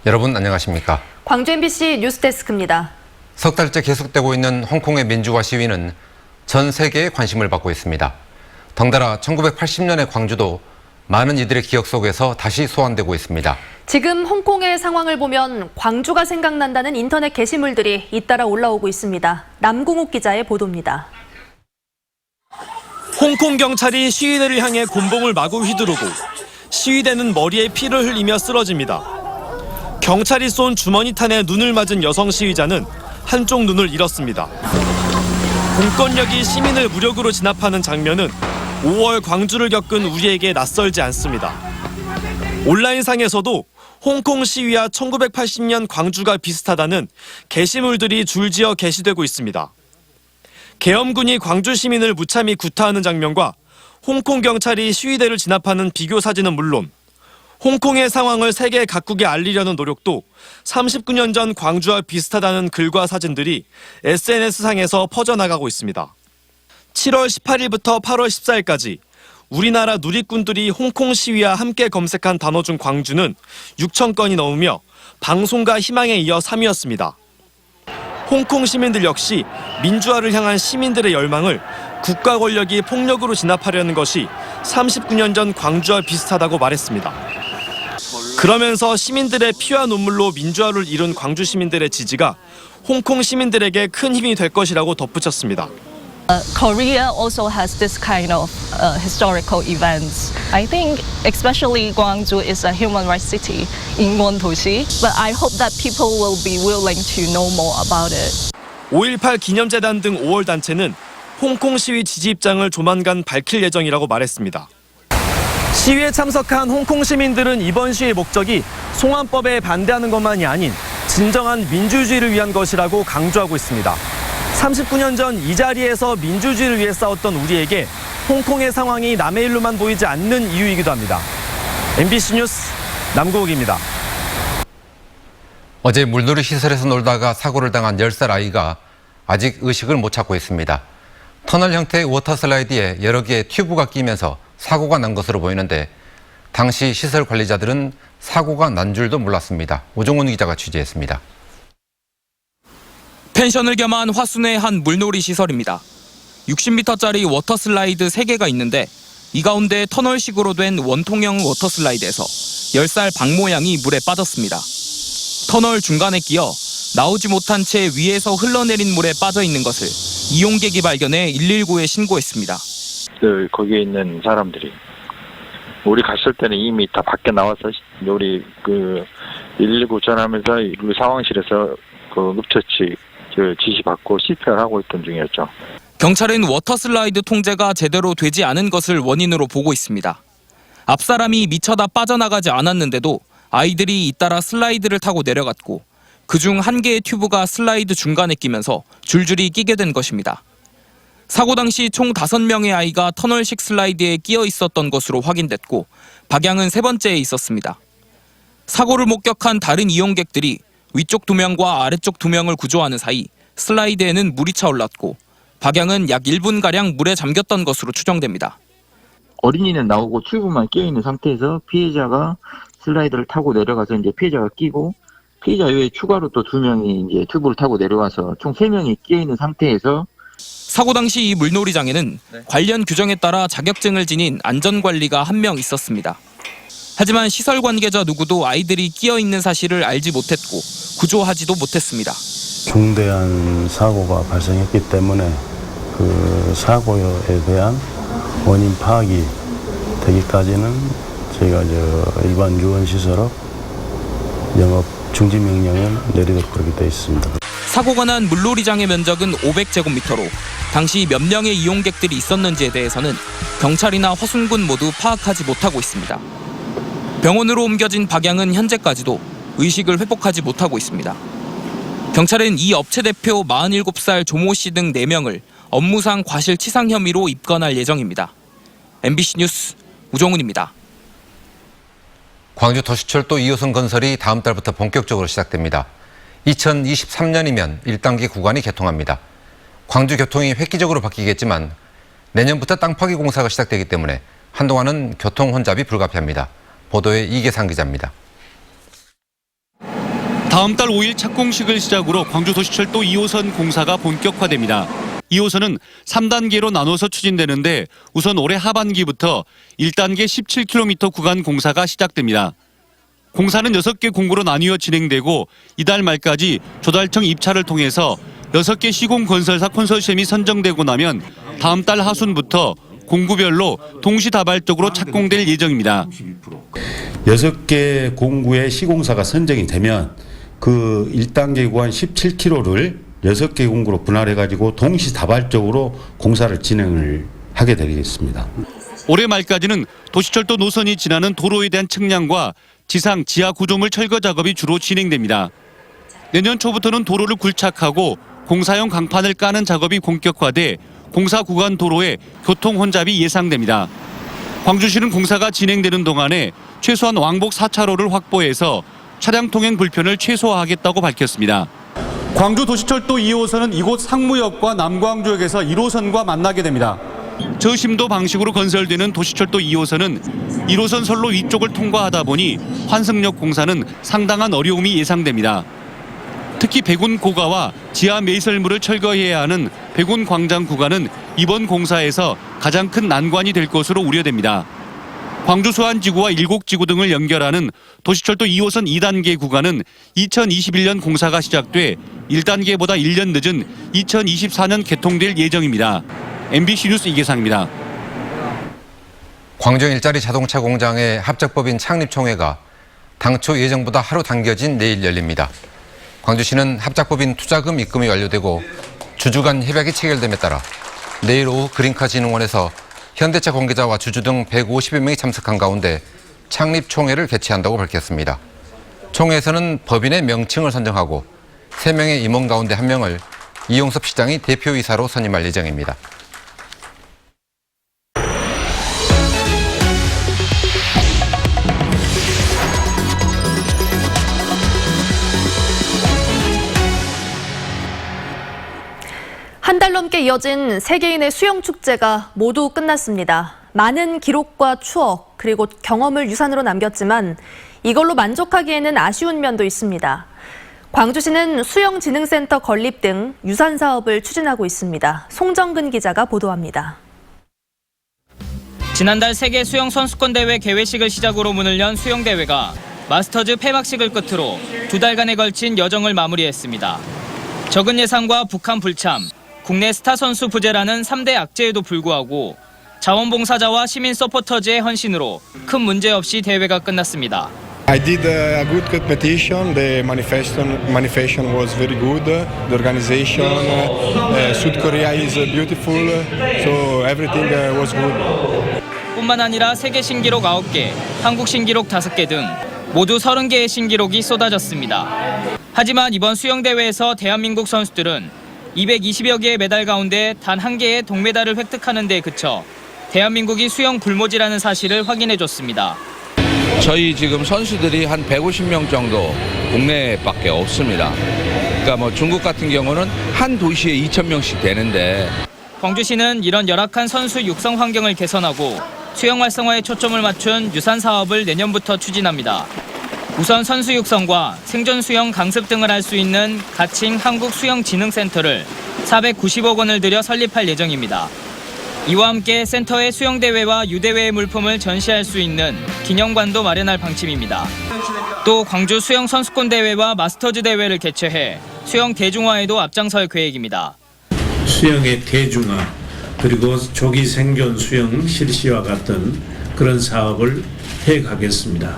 여러분 안녕하십니까? 광주 MBC 뉴스데스크입니다. 석 달째 계속되고 있는 홍콩의 민주화 시위는 전 세계의 관심을 받고 있습니다. 덩달아 1980년의 광주도 많은 이들의 기억 속에서 다시 소환되고 있습니다. 지금 홍콩의 상황을 보면 광주가 생각난다는 인터넷 게시물들이 잇따라 올라오고 있습니다. 남궁욱 기자의 보도입니다. 홍콩 경찰이 시위대를 향해 곤봉을 마구 휘두르고 시위대는 머리에 피를 흘리며 쓰러집니다. 경찰이 쏜 주머니탄에 눈을 맞은 여성 시위자는 한쪽 눈을 잃었습니다. 공권력이 시민을 무력으로 진압하는 장면은 5월 광주를 겪은 우리에게 낯설지 않습니다. 온라인상에서도 홍콩 시위와 1980년 광주가 비슷하다는 게시물들이 줄지어 게시되고 있습니다. 계엄군이 광주 시민을 무참히 구타하는 장면과 홍콩 경찰이 시위대를 진압하는 비교 사진은 물론 홍콩의 상황을 세계 각국에 알리려는 노력도 39년 전 광주와 비슷하다는 글과 사진들이 SNS상에서 퍼져나가고 있습니다. 7월 18일부터 8월 14일까지 우리나라 누리꾼들이 홍콩 시위와 함께 검색한 단어 중 광주는 6천 건이 넘으며 방송과 희망에 이어 3위였습니다. 홍콩 시민들 역시 민주화를 향한 시민들의 열망을 국가 권력이 폭력으로 진압하려는 것이 39년 전 광주와 비슷하다고 말했습니다. 그러면서 시민들의 피와 눈물로 민주화를 이룬 광주 시민들의 지지가 홍콩 시민들에게 큰 힘이 될 것이라고 덧붙였습니다. Korea also has this kind of historical events. I think especially Gwangju is a human rights city, 인권 도시. But I hope that people will be willing to know more about it. 5.18 기념재단 등 5월 단체는 홍콩 시위 지지 입장을 조만간 밝힐 예정이라고 말했습니다. 시위에 참석한 홍콩 시민들은 이번 시위의 목적이 송환법에 반대하는 것만이 아닌 진정한 민주주의를 위한 것이라고 강조하고 있습니다. 39년 전 이 자리에서 민주주의를 위해 싸웠던 우리에게 홍콩의 상황이 남의 일로만 보이지 않는 이유이기도 합니다. MBC 뉴스 남궁욱입니다. 어제 물놀이 시설에서 놀다가 사고를 당한 10살 아이가 아직 의식을 못 찾고 있습니다. 터널 형태의 워터슬라이드에 여러 개의 튜브가 끼면서 사고가 난 것으로 보이는데 당시 시설 관리자들은 사고가 난 줄도 몰랐습니다. 오종훈 기자가 취재했습니다. 펜션을 겸한 화순의 한 물놀이 시설입니다. 60m짜리 워터슬라이드 3개가 있는데 이 가운데 터널식으로 된 원통형 워터슬라이드에서 10살 박 모양이 물에 빠졌습니다. 터널 중간에 끼어 나오지 못한 채 위에서 흘러내린 물에 빠져 있는 것을 이용객이 발견해 119에 신고했습니다. 거기에 있는 사람들이 우리 갔을 때는 이미 다 밖에 나와서 우리 119 전화하면서 우리 상황실에서 응급처치 지시받고 CPR 하고 있던 중이었죠. 경찰은 워터슬라이드 통제가 제대로 되지 않은 것을 원인으로 보고 있습니다. 앞사람이 미쳐다 빠져나가지 않았는데도 아이들이 잇따라 슬라이드를 타고 내려갔고 그중 한 개의 튜브가 슬라이드 중간에 끼면서 줄줄이 끼게 된 것입니다. 사고 당시 총 5명의 아이가 터널식 슬라이드에 끼어 있었던 것으로 확인됐고 박양은 3번째에 있었습니다. 사고를 목격한 다른 이용객들이 위쪽 2명과 아래쪽 2명을 구조하는 사이 슬라이드에는 물이 차올랐고 박양은 약 1분가량 물에 잠겼던 것으로 추정됩니다. 어린이는 나오고 튜브만 끼어있는 상태에서 피해자가 슬라이드를 타고 내려가서 이제 피해자가 끼고 피해자 외에 추가로 또 2명이 이제 튜브를 타고 내려와서 총 3명이 끼어있는 상태에서 사고 당시 이 물놀이장에는 관련 규정에 따라 자격증을 지닌 안전관리가 1명 있었습니다. 하지만 시설 관계자 누구도 아이들이 끼어 있는 사실을 알지 못했고 구조하지도 못했습니다. 중대한 사고가 발생했기 때문에 그 사고에 대한 원인 파악이 되기까지는 저희가 일반 유원시설업 영업 중지 명령을 내리도록 그렇게 되어 있습니다. 사고가 난 물놀이장의 면적은 500제곱미터로 당시 몇 명의 이용객들이 있었는지에 대해서는 경찰이나 화순군 모두 파악하지 못하고 있습니다. 병원으로 옮겨진 박양은 현재까지도 의식을 회복하지 못하고 있습니다. 경찰은 이 업체 대표 47살 조모 씨 등 4명을 업무상 과실치상 혐의로 입건할 예정입니다. MBC 뉴스 우종훈입니다. 광주 도시철도 2호선 건설이 다음 달부터 본격적으로 시작됩니다. 2023년이면 1단계 구간이 개통합니다. 광주 교통이 획기적으로 바뀌겠지만 내년부터 땅 파기 공사가 시작되기 때문에 한동안은 교통 혼잡이 불가피합니다. 보도에 이계상 기자입니다. 다음 달 5일 착공식을 시작으로 광주도시철도 2호선 공사가 본격화됩니다. 2호선은 3단계로 나눠서 추진되는데 우선 올해 하반기부터 1단계 17km 구간 공사가 시작됩니다. 공사는 6개 공구로 나뉘어 진행되고 이달 말까지 조달청 입찰을 통해서 6개 시공건설사 컨소시엄이 선정되고 나면 다음 달 하순부터 공구별로 동시다발적으로 착공될 예정입니다. 6개 공구의 시공사가 선정이 되면 그 1단계 구간 17km를 6개 공구로 분할해가지고 동시다발적으로 공사를 진행을 하게 되겠습니다. 올해 말까지는 도시철도 노선이 지나는 도로에 대한 측량과 지상, 지하 구조물 철거 작업이 주로 진행됩니다. 내년 초부터는 도로를 굴착하고 공사용 강판을 까는 작업이 본격화돼 공사 구간 도로에 교통 혼잡이 예상됩니다. 광주시는 공사가 진행되는 동안에 최소한 왕복 4차로를 확보해서 차량 통행 불편을 최소화하겠다고 밝혔습니다. 광주도시철도 2호선은 이곳 상무역과 남광주역에서 1호선과 만나게 됩니다. 저심도 방식으로 건설되는 도시철도 2호선은 1호선 선로 위쪽을 통과하다 보니 환승역 공사는 상당한 어려움이 예상됩니다. 특히 백운 고가와 지하 매설물을 철거해야 하는 백운 광장 구간은 이번 공사에서 가장 큰 난관이 될 것으로 우려됩니다. 광주 수안지구와 일곡지구 등을 연결하는 도시철도 2호선 2단계 구간은 2021년 공사가 시작돼 1단계보다 1년 늦은 2024년 개통될 예정입니다. MBC 뉴스 이계상입니다. 광주 일자리 자동차 공장의 합작법인 창립총회가 당초 예정보다 하루 당겨진 내일 열립니다. 광주시는 합작법인 투자금 입금이 완료되고 주주 간 협약이 체결됨에 따라 내일 오후 그린카진흥원에서 현대차 관계자와 주주 등 150여 명이 참석한 가운데 창립총회를 개최한다고 밝혔습니다. 총회에서는 법인의 명칭을 선정하고 3명의 임원 가운데 1명을 이용섭 시장이 대표이사로 선임할 예정입니다. 한 달 넘게 이어진 세계인의 수영축제가 모두 끝났습니다. 많은 기록과 추억 그리고 경험을 유산으로 남겼지만 이걸로 만족하기에는 아쉬운 면도 있습니다. 광주시는 수영진흥센터 건립 등 유산 사업을 추진하고 있습니다. 송정근 기자가 보도합니다. 지난달 세계 수영 선수권 대회 개회식을 시작으로 문을 연 수영대회가 마스터즈 폐막식을 끝으로 2달간에 걸친 여정을 마무리했습니다. 적은 예산과 북한 불참, 국내 스타 선수 부재라는 3대 악재에도 불구하고 자원봉사자와 시민 서포터즈의 헌신으로 큰 문제 없이 대회가 끝났습니다. I did a good competition. The manifestation was very good. The organization, South Korea is beautiful, so everything was good. 뿐만 아니라 세계 신기록 9개, 한국 신기록 5개 등 모두 30개의 신기록이 쏟아졌습니다. 하지만 이번 수영대회에서 대한민국 선수들은 220여 개의 메달 가운데 단 1개의 동메달을 획득하는 데 그쳐 대한민국이 수영 불모지라는 사실을 확인해줬습니다. 저희 지금 선수들이 한 150명 정도 국내밖에 없습니다. 그러니까 뭐 중국 같은 경우는 한 도시에 2,000명씩 되는데 광주시는 이런 열악한 선수 육성 환경을 개선하고 수영 활성화에 초점을 맞춘 유산 사업을 내년부터 추진합니다. 우선 선수 육성과 생존 수영 강습 등을 할 수 있는 가칭 한국수영진흥센터를 490억 원을 들여 설립할 예정입니다. 이와 함께 센터에 수영대회와 유대회의 물품을 전시할 수 있는 기념관도 마련할 방침입니다. 또 광주 수영 선수권 대회와 마스터즈 대회를 개최해 수영 대중화에도 앞장설 계획입니다. 수영의 대중화 그리고 조기 생존 수영 실시와 같은 그런 사업을 해가겠습니다.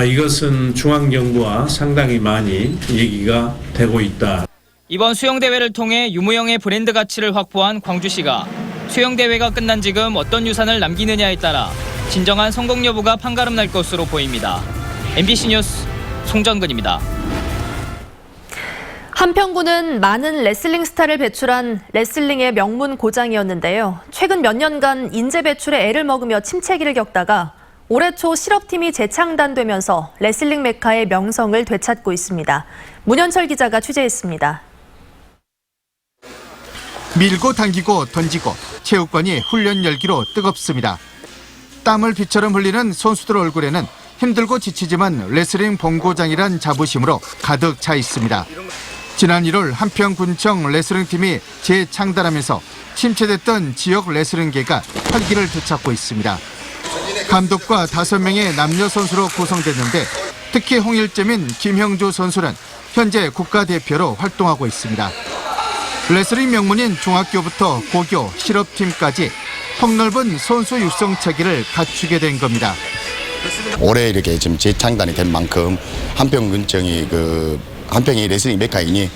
이것은 중앙정부와 상당히 많이 얘기가 되고 있다. 이번 수영대회를 통해 유무형의 브랜드 가치를 확보한 광주시가 수영대회가 끝난 지금 어떤 유산을 남기느냐에 따라 진정한 성공 여부가 판가름 날 것으로 보입니다. MBC 뉴스 송정근입니다. 한평구는 많은 레슬링 스타를 배출한 레슬링의 명문 고장이었는데요. 최근 몇 년간 인재 배출에 애를 먹으며 침체기를 겪다가 올해 초 실업팀이 재창단되면서 레슬링 메카의 명성을 되찾고 있습니다. 문현철 기자가 취재했습니다. 밀고 당기고 던지고 체육관이 훈련 열기로 뜨겁습니다. 땀을 비처럼 흘리는 선수들 얼굴에는 힘들고 지치지만 레슬링 본고장이란 자부심으로 가득 차 있습니다. 지난 1월 한평군청 레슬링팀이 재창단하면서 침체됐던 지역 레슬링계가 활기를 되찾고 있습니다. 감독과 5명의 남녀 선수로 구성됐는데 특히 홍일점인 김형주 선수는 현재 국가대표로 활동하고 있습니다. 레슬링 명문인 중학교부터 고교, 실업팀까지 폭넓은 선수 육성 체계를 갖추게 된 겁니다. 올해 이렇게 지금 재창단이 된 만큼 한평군청이 한평이 레슬링 메카이니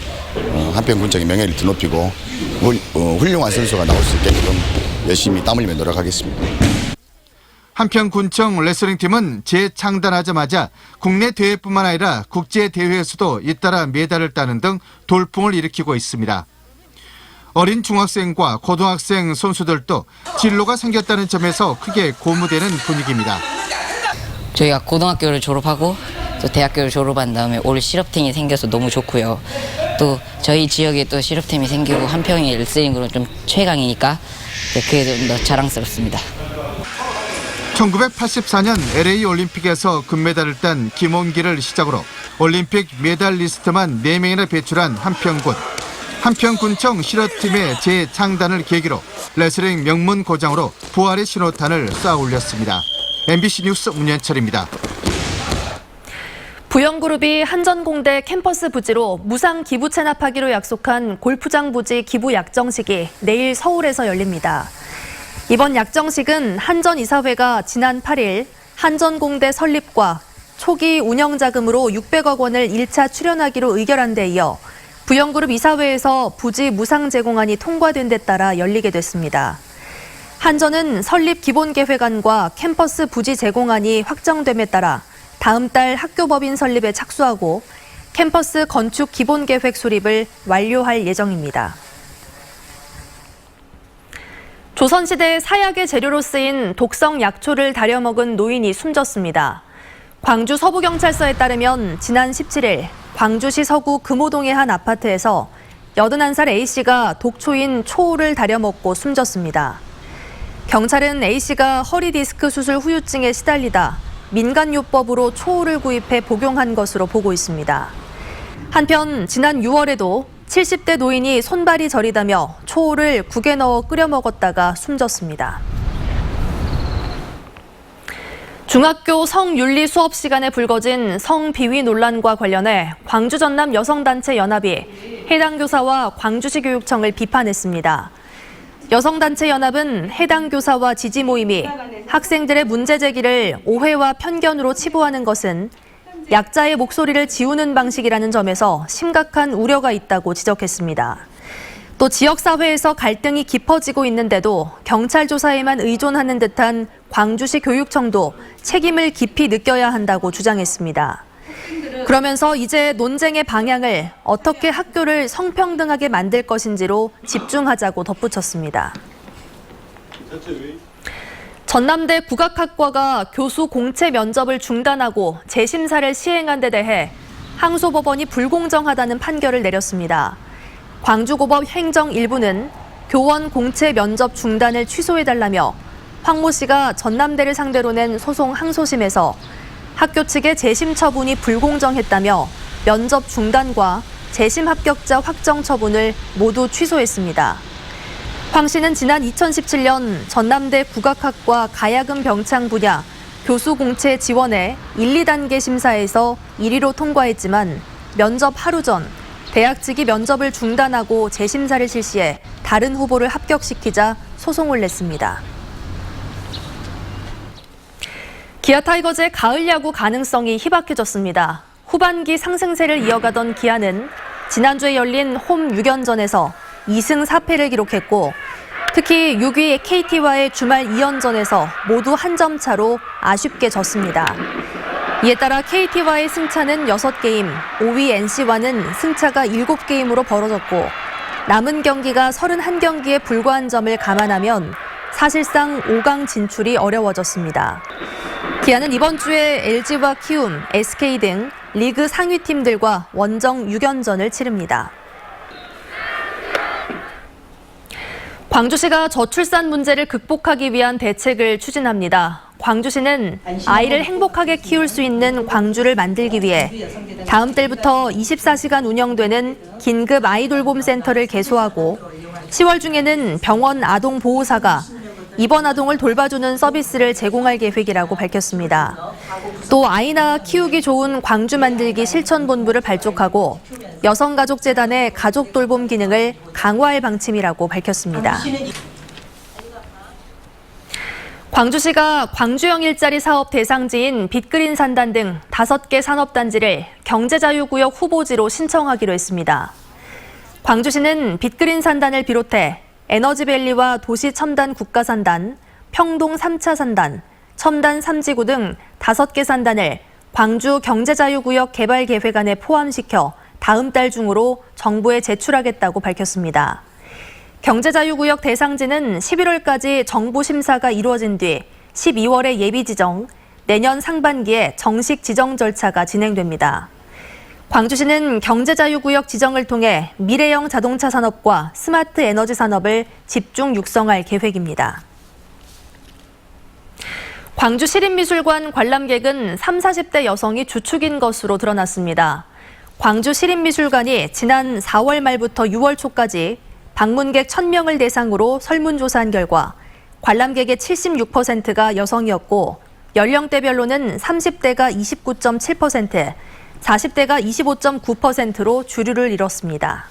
한평군청의 명예를 드높이고 훌륭한 선수가 나올 수 있게끔 열심히 땀 흘리며 노력하겠습니다. 한평군청 레슬링팀은 재창단하자마자 국내 대회뿐만 아니라 국제대회에서도 잇따라 메달을 따는 등 돌풍을 일으키고 있습니다. 어린 중학생과 고등학생 선수들도 진로가 생겼다는 점에서 크게 고무되는 분위기입니다. 저희가 고등학교를 졸업하고 또 대학교를 졸업한 다음에 올 실업팀이 생겨서 너무 좋고요. 또 저희 지역에 또 실업팀이 생기고 한평이 레슬링으로 좀 최강이니까 그게 좀 더 자랑스럽습니다. 1984년 LA 올림픽에서 금메달을 딴 김원기를 시작으로 올림픽 메달리스트만 4명이나 배출한 한평군. 한평군청 실업팀의 재창단을 계기로 레슬링 명문 고장으로 부활의 신호탄을 쌓아 올렸습니다. MBC 뉴스 문현철입니다. 부영그룹이 한전공대 캠퍼스 부지로 무상 기부 체납하기로 약속한 골프장 부지 기부 약정식이 내일 서울에서 열립니다. 이번 약정식은 한전이사회가 지난 8일 한전공대 설립과 초기 운영자금으로 600억 원을 1차 출연하기로 의결한 데 이어 부영그룹 이사회에서 부지 무상 제공안이 통과된 데 따라 열리게 됐습니다. 한전은 설립 기본계획안과 캠퍼스 부지 제공안이 확정됨에 따라 다음 달 학교법인 설립에 착수하고 캠퍼스 건축 기본계획 수립을 완료할 예정입니다. 조선시대 사약의 재료로 쓰인 독성 약초를 다려먹은 노인이 숨졌습니다. 광주 서부경찰서에 따르면 지난 17일 광주시 서구 금호동의 한 아파트에서 81살 A씨가 독초인 초를 다려먹고 숨졌습니다. 경찰은 A씨가 허리 디스크 수술 후유증에 시달리다 민간요법으로 초를 구입해 복용한 것으로 보고 있습니다. 한편 지난 6월에도 70대 노인이 손발이 저리다며 초를 국에 넣어 끓여 먹었다가 숨졌습니다. 중학교 성윤리 수업 시간에 불거진 성비위 논란과 관련해 광주 전남 여성단체 연합이 해당 교사와 광주시 교육청을 비판했습니다. 여성단체 연합은 해당 교사와 지지 모임이 학생들의 문제 제기를 오해와 편견으로 치부하는 것은 약자의 목소리를 지우는 방식이라는 점에서 심각한 우려가 있다고 지적했습니다. 또 지역사회에서 갈등이 깊어지고 있는데도 경찰 조사에만 의존하는 듯한 광주시 교육청도 책임을 깊이 느껴야 한다고 주장했습니다. 그러면서 이제 논쟁의 방향을 어떻게 학교를 성평등하게 만들 것인지로 집중하자고 덧붙였습니다. 전남대 국악학과가 교수 공채 면접을 중단하고 재심사를 시행한 데 대해 항소법원이 불공정하다는 판결을 내렸습니다. 광주고법 행정 1부는 교원 공채 면접 중단을 취소해달라며 황 모 씨가 전남대를 상대로 낸 소송 항소심에서 학교 측의 재심 처분이 불공정했다며 면접 중단과 재심 합격자 확정 처분을 모두 취소했습니다. 황 씨는 지난 2017년 전남대 국악학과 가야금 병창 분야 교수 공채 지원에 1, 2단계 심사에서 1위로 통과했지만 면접 하루 전 대학 측이 면접을 중단하고 재심사를 실시해 다른 후보를 합격시키자 소송을 냈습니다. 기아 타이거즈의 가을 야구 가능성이 희박해졌습니다. 후반기 상승세를 이어가던 기아는 지난주에 열린 홈 6연전에서 2승 4패를 기록했고 특히 6위 KT와의 주말 2연전에서 모두 한 점 차로 아쉽게 졌습니다. 이에 따라 KT와의 승차는 6게임, 5위 NC와는 승차가 7게임으로 벌어졌고 남은 경기가 31경기에 불과한 점을 감안하면 사실상 5강 진출이 어려워졌습니다. 기아는 이번 주에 LG와 키움, SK 등 리그 상위 팀들과 원정 6연전을 치릅니다. 광주시가 저출산 문제를 극복하기 위한 대책을 추진합니다. 광주시는 아이를 행복하게 키울 수 있는 광주를 만들기 위해 다음 달부터 24시간 운영되는 긴급 아이돌봄 센터를 개소하고 10월 중에는 병원 아동보호사가 입원 아동을 돌봐주는 서비스를 제공할 계획이라고 밝혔습니다. 또 아이나 키우기 좋은 광주 만들기 실천본부를 발족하고 여성가족재단의 가족돌봄 기능을 강화할 방침이라고 밝혔습니다. 광주시가 광주형 일자리 사업 대상지인 빅그린 산단 등 5개 산업단지를 경제자유구역 후보지로 신청하기로 했습니다. 광주시는 빅그린 산단을 비롯해 에너지밸리와 도시첨단 국가산단, 평동 3차 산단, 첨단 3지구 등 5개 산단을 광주 경제자유구역 개발계획안에 포함시켜 다음 달 중으로 정부에 제출하겠다고 밝혔습니다. 경제자유구역 대상지는 11월까지 정부 심사가 이루어진 뒤 12월에 예비 지정, 내년 상반기에 정식 지정 절차가 진행됩니다. 광주시는 경제자유구역 지정을 통해 미래형 자동차 산업과 스마트 에너지 산업을 집중 육성할 계획입니다. 광주시립미술관 관람객은 30, 40대 여성이 주축인 것으로 드러났습니다. 광주시립미술관이 지난 4월 말부터 6월 초까지 방문객 1,000명을 대상으로 설문조사한 결과 관람객의 76%가 여성이었고 연령대별로는 30대가 29.7%, 40대가 25.9%로 주류를 이뤘습니다.